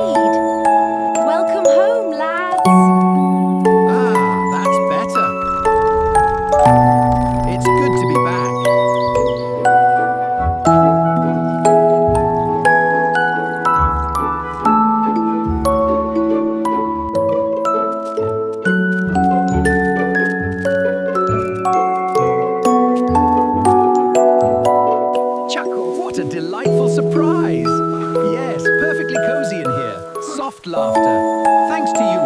indeed. Welcome home, lads. Ah, that's better. It's good to be back. Chuckle, what a delightful surprise. Yes, perfectly cozy in here. Soft laughter. Thanks to you